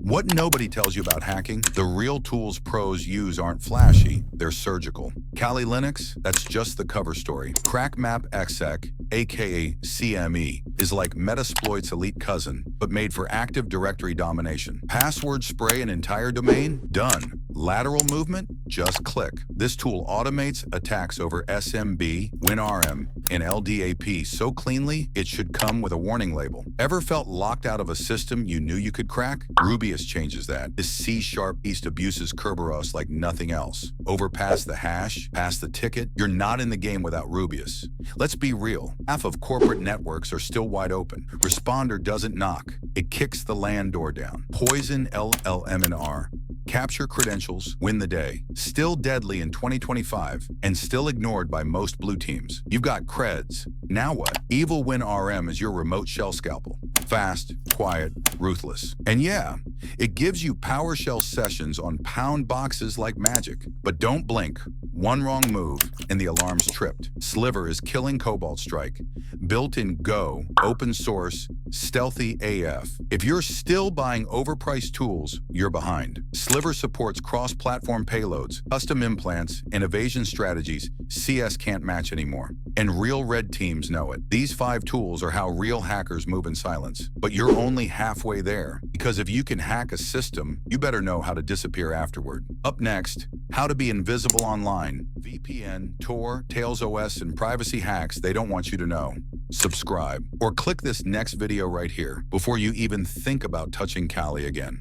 What nobody tells you about hacking, the real tools pros use aren't flashy, they're surgical. Kali Linux, that's just the cover story. CrackMap exec, aka CME, is like Metasploit's elite cousin, but made for Active Directory domination. Password spray an entire domain? Done. Lateral movement? Just click. This tool automates attacks over SMB, WinRM, and LDAP so cleanly, it should come with a warning label. Ever felt locked out of a system you knew you could crack? Rubius changes that. This C# beast abuses Kerberos like nothing else. Overpass the hash, pass the ticket, you're not in the game without Rubius. Let's be real. Half of corporate networks are still wide open. Responder doesn't knock. It kicks the LAN door down. Poison LLM&R. Capture credentials, win the day. Still deadly in 2025 and still ignored by most blue teams. You've got creds. Now what? Evil-WinRM is your remote shell scalpel. Fast, quiet, ruthless. And yeah, it gives you PowerShell sessions on pound boxes like magic. But don't blink. One wrong move and the alarm's tripped. Sliver is killing Cobalt Strike. Built in Go, open source, stealthy AF. If you're still buying overpriced tools, you're behind. Sliver supports cross-platform payloads, custom implants, and evasion strategies CS can't match anymore. And real red teams know it. These 5 tools are how real hackers move in silence. But you're only halfway there. Because if you can hack a system, you better know how to disappear afterward. Up next, how to be invisible online. VPN, Tor, Tails OS, and privacy hacks they don't want you to know. Subscribe. Or click this next video right here before you even think about touching Kali again.